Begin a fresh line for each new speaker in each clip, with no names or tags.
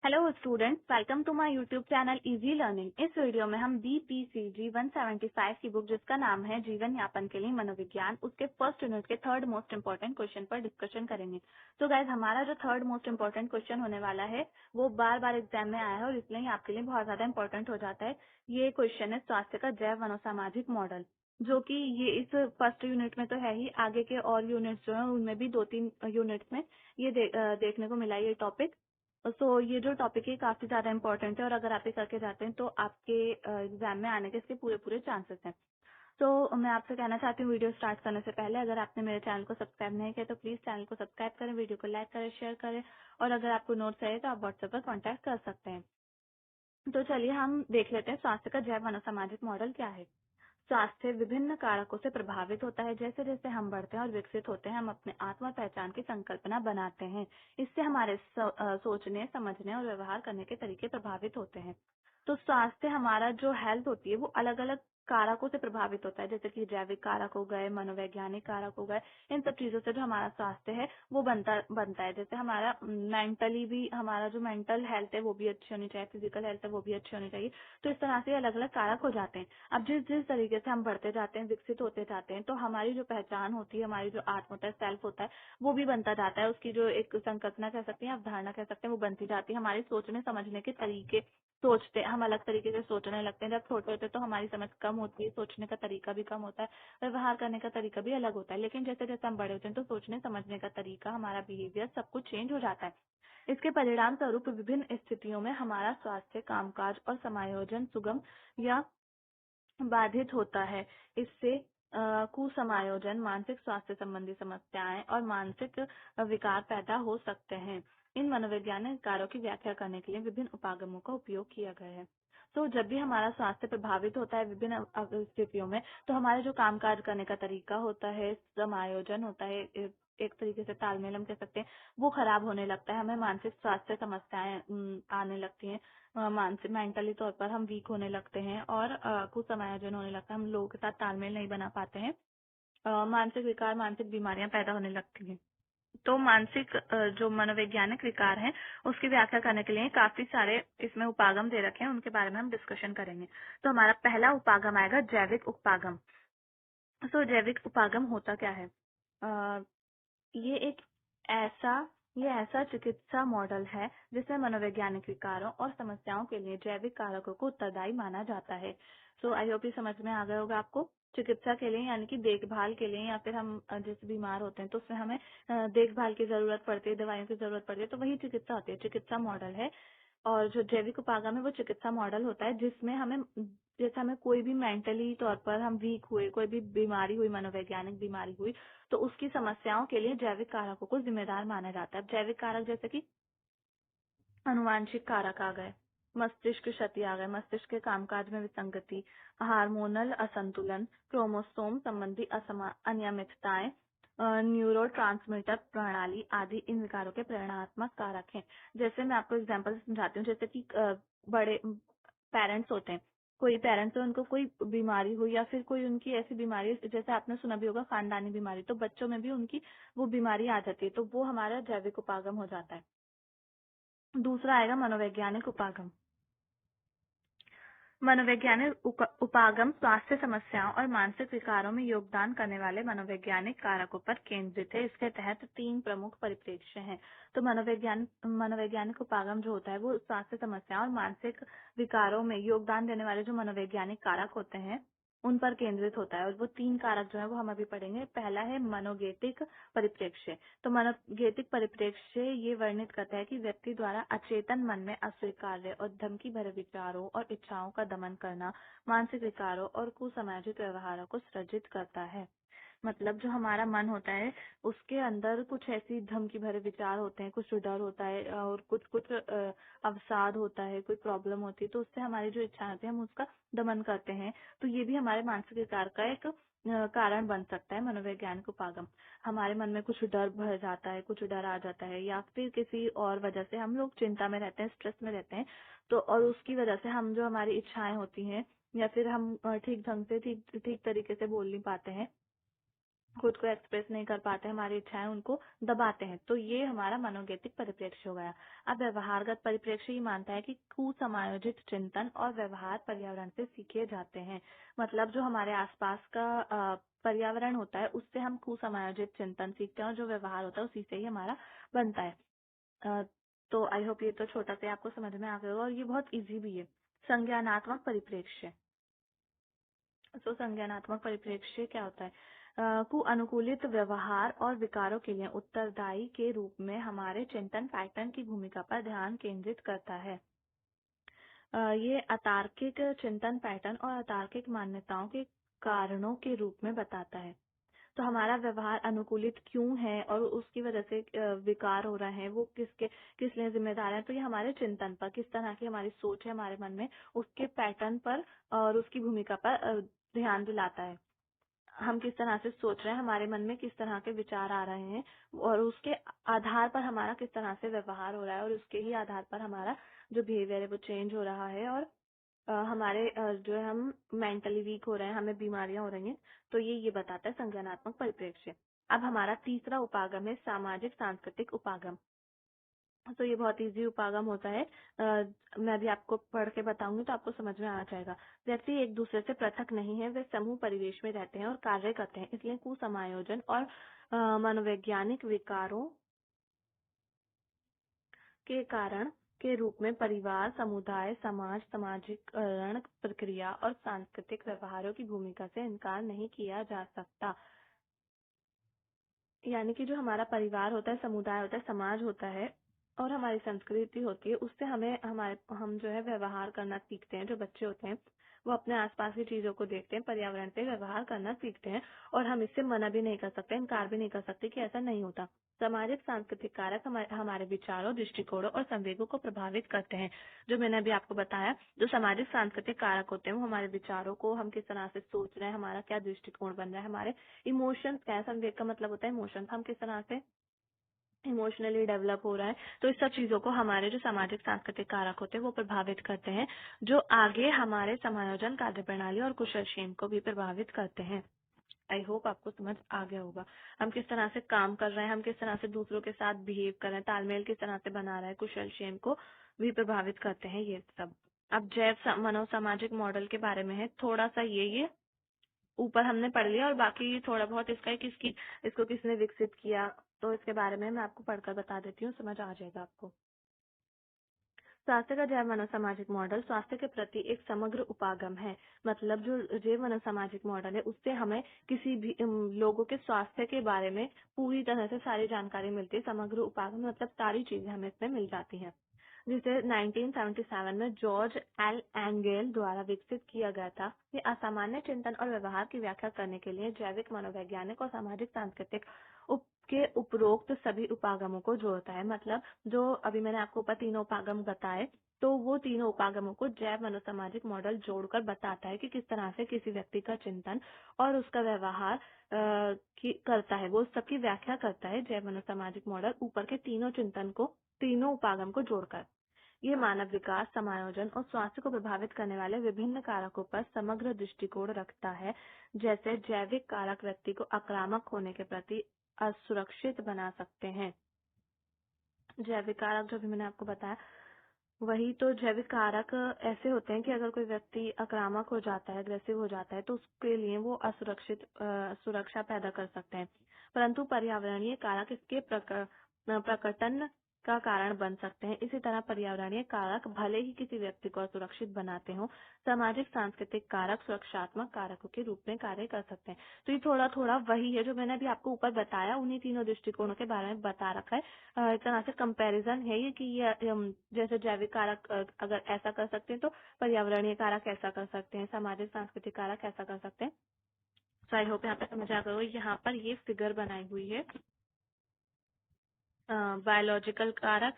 Hello students, welcome to my YouTube channel easy learning. इस video में हम BPCG 175 की बुक जिसका नाम है जीवन यापन के लिए मनोविज्ञान, उसके फर्स्ट यूनिट के थर्ड मोस्ट इम्पोर्टेंट क्वेश्चन पर डिस्कशन करेंगे। तो गाइज, हमारा जो थर्ड मोस्ट इम्पोर्टेंट क्वेश्चन होने वाला है वो बार बार एग्जाम में आया है और इसलिए ही आपके लिए बहुत ज्यादा इम्पोर्टेंट हो जाता है। ये क्वेश्चन है स्वास्थ्य का जैव मनोसामाजिक मॉडल, जो कि ये इस फर्स्ट यूनिट में तो है ही, आगे के और यूनिट्स जो है उनमें भी 2-3 यूनिट्स में ये देखने को मिला ये टॉपिक। ये जो टॉपिक है काफी ज्यादा इंपॉर्टेंट है और अगर आप ये करके जाते हैं तो आपके एग्जाम में आने के इसके पूरे पूरे चांसेस हैं। तो मैं आपसे कहना चाहती हूँ, वीडियो स्टार्ट करने से पहले अगर आपने मेरे चैनल को सब्सक्राइब नहीं किया तो प्लीज चैनल को सब्सक्राइब करें, वीडियो को लाइक करें, शेयर करें, और अगर आपको नोट्स चाहिए तो आप व्हाट्सएप पर कॉन्टैक्ट कर सकते हैं। तो चलिए हम देख लेते हैं स्वास्थ्य का जैव मनोसामाजिक मॉडल क्या है। स्वास्थ्य विभिन्न कारकों से प्रभावित होता है। जैसे जैसे हम बढ़ते हैं और विकसित होते हैं, हम अपने आत्म पहचान की संकल्पना बनाते हैं। इससे हमारे सोचने, समझने और व्यवहार करने के तरीके प्रभावित होते हैं। तो स्वास्थ्य, हमारा जो हेल्थ होती है वो अलग अलग कारकों से प्रभावित होता है, जैसे कि जैविक कारक हो गए, मनोवैज्ञानिक कारक हो गए। इन सब चीजों से जो हमारा स्वास्थ्य है वो बनता बनता है। जैसे हमारा मेंटली भी, हमारा जो मेंटल हेल्थ है वो भी अच्छी होनी चाहिए, फिजिकल हेल्थ है वो भी अच्छी होनी चाहिए। तो इस तरह से अलग अलग कारक हो जाते हैं। अब जिस जिस तरीके से हम बढ़ते जाते हैं, विकसित होते जाते हैं, तो हमारी जो पहचान होती है, हमारी जो आत्म होता है, सेल्फ होता है, वो भी बनता जाता है। उसकी जो एक संकल्पना कह सकते हैं, अवधारणा कह सकते हैं, वो बनती जाती है। हमारे सोचने समझने के तरीके, सोचते हम अलग तरीके से सोचने लगते हैं। जब छोटे होते हैं तो हमारी समझ कम होती है, सोचने का तरीका भी कम होता है, व्यवहार करने का तरीका भी अलग होता है। लेकिन जैसे जैसे हम बड़े होते हैं तो सोचने समझने का तरीका, हमारा बिहेवियर, सब कुछ चेंज हो जाता है। इसके परिणाम स्वरूप विभिन्न स्थितियों में हमारा स्वास्थ्य, कामकाज और समायोजन सुगम या बाधित होता है। इससे कुसमायोजन, मानसिक स्वास्थ्य संबंधी समस्याएं और मानसिक विकार पैदा हो सकते हैं। इन मनोवैज्ञानिक कार्यों की व्याख्या करने के लिए विभिन्न उपागमों का उपयोग किया गया है। तो जब भी हमारा स्वास्थ्य प्रभावित होता है विभिन्न स्थितियों में, तो हमारे जो कामकाज करने का तरीका होता है, समायोजन होता है, एक तरीके से तालमेल हम कह सकते हैं, वो खराब होने लगता है। हमें मानसिक स्वास्थ्य समस्याएं आने लगती हैं। मानसिक, मेंटली तौर पर हम वीक होने लगते हैं और कुछ समायोजन होने लगता है, हम लोगों के साथ तालमेल नहीं बना पाते हैं। मानसिक विकार, मानसिक बीमारियां पैदा होने लगती हैं। तो मानसिक जो मनोवैज्ञानिक विकार हैं उसकी व्याख्या करने के लिए काफी सारे इसमें उपागम दे रखे हैं, उनके बारे में हम डिस्कशन करेंगे। तो हमारा पहला उपागम आएगा जैविक उपागम। जैविक उपागम होता क्या है? अ, ये एक ऐसा ये ऐसा चिकित्सा मॉडल है जिसमें मनोवैज्ञानिक विकारों और समस्याओं के लिए जैविक कारकों को उत्तरदायी माना जाता है। आई होप ये समझ में आ गया होगा आपको। चिकित्सा के लिए यानी कि देखभाल के लिए, या फिर हम जैसे बीमार होते हैं तो उसमें हमें देखभाल की जरूरत पड़ती है, दवाइयों की जरूरत पड़ती है, तो वही चिकित्सा होती है, चिकित्सा मॉडल है। और जो जैविक उपागम है वो चिकित्सा मॉडल होता है जिसमें हमें, जैसे हमें कोई भी मेंटली तौर पर हम वीक हुए, कोई भी बीमारी हुई, मनोवैज्ञानिक बीमारी हुई, तो उसकी समस्याओं के लिए जैविक कारकों को जिम्मेदार माना जाता है। अब जैविक कारक जैसे कि अनुवांशिक कारक आ गए, मस्तिष्क क्षति आ गए, मस्तिष्क के कामकाज में विसंगति, हार्मोनल असंतुलन, क्रोमोसोम संबंधी अनियमितताएं, न्यूरो प्रणाली आदि इन विकारों के प्रेरणात्मक कारक हैं। जैसे मैं आपको एग्जांपल से समझाती हूँ। जैसे कि बड़े पेरेंट्स होते हैं, कोई पेरेंट्स है, उनको कोई बीमारी हुई या फिर कोई उनकी ऐसी बीमारी, जैसे आपने सुना भी होगा खानदानी बीमारी, तो बच्चों में भी उनकी वो बीमारी आ जाती है, तो वो हमारा जैविक उपागम हो जाता है। दूसरा आएगा मनोवैज्ञानिक उपागम। मनोवैज्ञानिक उपागम स्वास्थ्य समस्याओं और मानसिक विकारों में योगदान करने वाले मनोवैज्ञानिक कारकों पर केंद्रित है। इसके तहत 3 प्रमुख परिप्रेक्ष्य हैं। तो मनोवैज्ञानिक उपागम जो होता है वो स्वास्थ्य समस्याओं और मानसिक विकारों में योगदान देने वाले जो मनोवैज्ञानिक कारक होते हैं उन पर केंद्रित होता है। और वो 3 कारक जो है वो हम अभी पढ़ेंगे। पहला है मनोगेतिक परिप्रेक्ष्य। तो मनोगेतिक परिप्रेक्ष्य ये वर्णित करता है कि व्यक्ति द्वारा अचेतन मन में अस्वीकार्य और धमकी भरे विचारों और इच्छाओं का दमन करना मानसिक विकारों और कुसमायोजित व्यवहारों को सृजित करता है। मतलब जो हमारा मन होता है उसके अंदर कुछ ऐसी धमकी भरे विचार होते हैं, कुछ डर होता है और कुछ कुछ अवसाद होता है, कोई प्रॉब्लम होती है, तो उससे हमारी जो इच्छा होती है हम उसका दमन करते हैं। तो ये भी हमारे मानसिक विकार का एक कारण बन सकता है। मनोवैज्ञानिक उपागम, हमारे मन में कुछ डर भर जाता है, कुछ डर आ जाता है, या फिर किसी और वजह से हम लोग चिंता में रहते हैं, स्ट्रेस में रहते हैं, तो और उसकी वजह से हम जो हमारी इच्छाएं होती हैं, या फिर हम ठीक ढंग से ठीक ठीक तरीके से बोल नहीं पाते हैं, खुद को एक्सप्रेस नहीं कर पाते, हमारी इच्छाएं उनको दबाते हैं। तो ये हमारा मनोगैतिक परिप्रेक्ष्य हो गया। अब व्यवहारगत परिप्रेक्ष्य ये मानता है कि कुसमायोजित चिंतन और व्यवहार पर्यावरण से सीखे जाते हैं। मतलब जो हमारे आसपास का पर्यावरण होता है उससे हम कुसमायोजित चिंतन सीखते हैं और जो व्यवहार होता है उसी से ही हमारा बनता है। अ, तो आई होप ये तो छोटा सा आपको समझ में आ गया होगा और ये बहुत इजी भी है। संज्ञानात्मक परिप्रेक्ष्य। तो संज्ञानात्मक परिप्रेक्ष्य क्या होता है? को अनुकूलित व्यवहार और विकारों के लिए उत्तरदायी के रूप में हमारे चिंतन पैटर्न की भूमिका पर ध्यान केंद्रित करता है। ये अतार्किक चिंतन पैटर्न और अतार्किक मान्यताओं के कारणों के रूप में बताता है। तो हमारा व्यवहार अनुकूलित क्यों है और उसकी वजह से विकार हो रहा है, वो किस लिए जिम्मेदार है? तो ये हमारे चिंतन पर, किस तरह की हमारी सोच है हमारे मन में, उसके पैटर्न पर और उसकी भूमिका पर ध्यान दिलाता है। हम किस तरह से सोच रहे हैं, हमारे मन में किस तरह के विचार आ रहे हैं और उसके आधार पर हमारा किस तरह से व्यवहार हो रहा है और उसके ही आधार पर हमारा जो बिहेवियर है वो चेंज हो रहा है और हमारे जो है हम मेंटली वीक हो रहे हैं, हमें बीमारियां हो रही हैं। तो ये बताता है संज्ञानात्मक परिप्रेक्ष्य। अब हमारा तीसरा उपागम है सामाजिक सांस्कृतिक उपागम। तो ये बहुत इजी उपागम होता है। मैं भी आपको पढ़ के बताऊंगी तो आपको समझ में आ जाएगा। व्यक्ति एक दूसरे से पृथक नहीं है, वे समूह परिवेश में रहते हैं और कार्य करते हैं, इसलिए कुसमायोजन और मनोवैज्ञानिक विकारों के कारण के रूप में परिवार, समुदाय, समाज, सामाजिकरण प्रक्रिया और सांस्कृतिक व्यवहारों की भूमिका से इनकार नहीं किया जा सकता। यानी कि जो हमारा परिवार होता है, समुदाय होता है, समाज होता है और हमारी संस्कृति होती है, उससे हम जो है व्यवहार करना सीखते हैं। जो बच्चे होते हैं वो अपने आसपास की चीजों को देखते हैं, पर्यावरण से व्यवहार करना सीखते हैं और हम इससे मना भी नहीं कर सकते, इनकार भी नहीं कर सकते कि ऐसा नहीं होता। सामाजिक सांस्कृतिक कारक हमारे विचारों, दृष्टिकोणों और संवेगों को प्रभावित करते हैं। जो मैंने अभी आपको बताया, जो सामाजिक सांस्कृतिक कारक होते हैं वो हमारे विचारों को, हम किस तरह से सोच रहे हैं, हमारा क्या दृष्टिकोण बन रहा है, हमारे इमोशंस क्या है, संवेग का मतलब होता है इमोशंस, हम किस तरह से इमोशनली डेवलप हो रहा है। तो इस सब चीजों को हमारे जो सामाजिक सांस्कृतिक कारक होते हैं वो प्रभावित करते हैं, जो आगे हमारे समायोजन, कार्यप्रणाली और कुशलक्षेम को भी प्रभावित करते हैं। आई होप आपको समझ आ गया होगा। हम किस तरह से काम कर रहे हैं, हम किस तरह से दूसरों के साथ बिहेव कर रहे हैं, तालमेल किस तरह से बना रहा है, कुशलक्षेम को भी प्रभावित करते हैं ये सब। अब जैव मनोसामाजिक मॉडल के बारे में है थोड़ा सा, ये ऊपर हमने पढ़ लिया और बाकी थोड़ा बहुत इसका है इसको किसने विकसित किया, तो इसके बारे में मैं आपको पढ़कर बता देती हूँ, समझ आ जाएगा आपको। स्वास्थ्य का जैव मनोसामाजिक मॉडल स्वास्थ्य के प्रति एक समग्र उपागम है। मतलब जो जैव मनोसामाजिक मॉडल है उससे हमें किसी भी लोगों के स्वास्थ्य के बारे में पूरी तरह से सारी जानकारी मिलती है। समग्र उपागम मतलब सारी चीजें हमें इसमें मिल जाती हैं, जिसे 1977 में जॉर्ज एल एंगेल द्वारा विकसित किया गया था। ये असामान्य चिंतन और व्यवहार की व्याख्या करने के लिए जैविक, मनोवैज्ञानिक और सामाजिक सांस्कृतिक के उपरोक्त सभी उपागमों को जोड़ता है। मतलब जो अभी मैंने आपको ऊपर तीनों उपागम बताए, तो वो तीनों उपागमों को जैव मनोसामाजिक मॉडल जोड़कर बताता है कि किस तरह से किसी व्यक्ति का चिंतन और उसका व्यवहार करता है, वो सबकी व्याख्या करता है जैव मनोसामाजिक मॉडल ऊपर के तीनों चिंतन को, तीनों उपागम को जोड़कर। ये मानव विकास, समायोजन और स्वास्थ्य को प्रभावित करने वाले विभिन्न कारकों पर समग्र दृष्टिकोण रखता है। जैसे जैविक कारक व्यक्ति को आक्रामक होने के प्रति असुरक्षित बना सकते हैं। जैविक कारक जो भी मैंने आपको बताया वही, तो जैविक कारक ऐसे होते हैं कि अगर कोई व्यक्ति आक्रामक हो जाता है, अग्रेसिव हो जाता है, तो उसके लिए वो सुरक्षा पैदा कर सकते हैं। परंतु पर्यावरणीय कारक इसके प्रकटन का कारण बन सकते हैं। इसी तरह पर्यावरणीय कारक भले ही किसी व्यक्ति को असुरक्षित बनाते हों, सामाजिक सांस्कृतिक कारक सुरक्षात्मक कारकों के रूप में कार्य कर सकते हैं। तो ये थोड़ा थोड़ा वही है जो मैंने अभी आपको ऊपर बताया, उन्हीं तीनों दृष्टिकोणों के बारे में बता रखा है। एक तरह से कंपैरिजन है ये कि ये जैसे जैविक कारक अगर ऐसा कर सकते हैं तो पर्यावरणीय कारक ऐसा कर सकते हैं, सामाजिक सांस्कृतिक कारक ऐसा कर सकते हैं। सो आई होप यहाँ पे समझ आ गया। यहाँ पर ये फिगर बनाई हुई है बायोलॉजिकल कारक,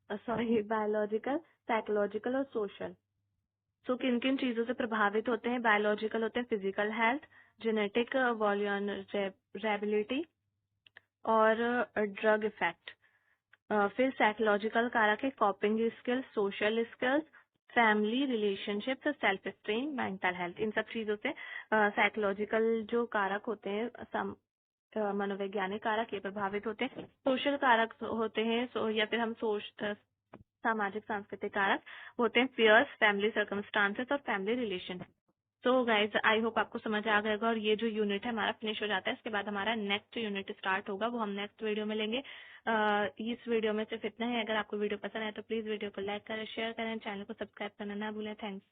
बायोलॉजिकल, साइकोलॉजिकल और सोशल। सो किन किन चीजों से प्रभावित होते हैं? बायोलॉजिकल होते हैं फिजिकल हेल्थ, जेनेटिक वॉल्यूनरेबिलिटी और ड्रग इफेक्ट। फिर साइकोलॉजिकल कारक है coping skills, social skills, family relationship, self esteem, mental health. इन सब चीजों से साइकोलॉजिकल जो कारक होते हैं मनोवैज्ञानिक कारक ये प्रभावित होते हैं। सोशल कारक होते हैं या फिर हम सामाजिक सांस्कृतिक कारक होते हैं पियर्स, फैमिली सर्कमस्टांसेस और फैमिली रिलेशन। तो गाइज आई होप आपको समझ आ गया होगा और ये जो यूनिट है हमारा फिनिश हो जाता है। इसके बाद हमारा नेक्स्ट यूनिट स्टार्ट होगा, वो हम नेक्स्ट वीडियो में लेंगे। इस वीडियो में सिर्फ इतना है। अगर आपको वीडियो पसंद आए तो प्लीज वीडियो को लाइक करें, शेयर करें, चैनल को सब्सक्राइब करना ना भूलें। थैंक्स।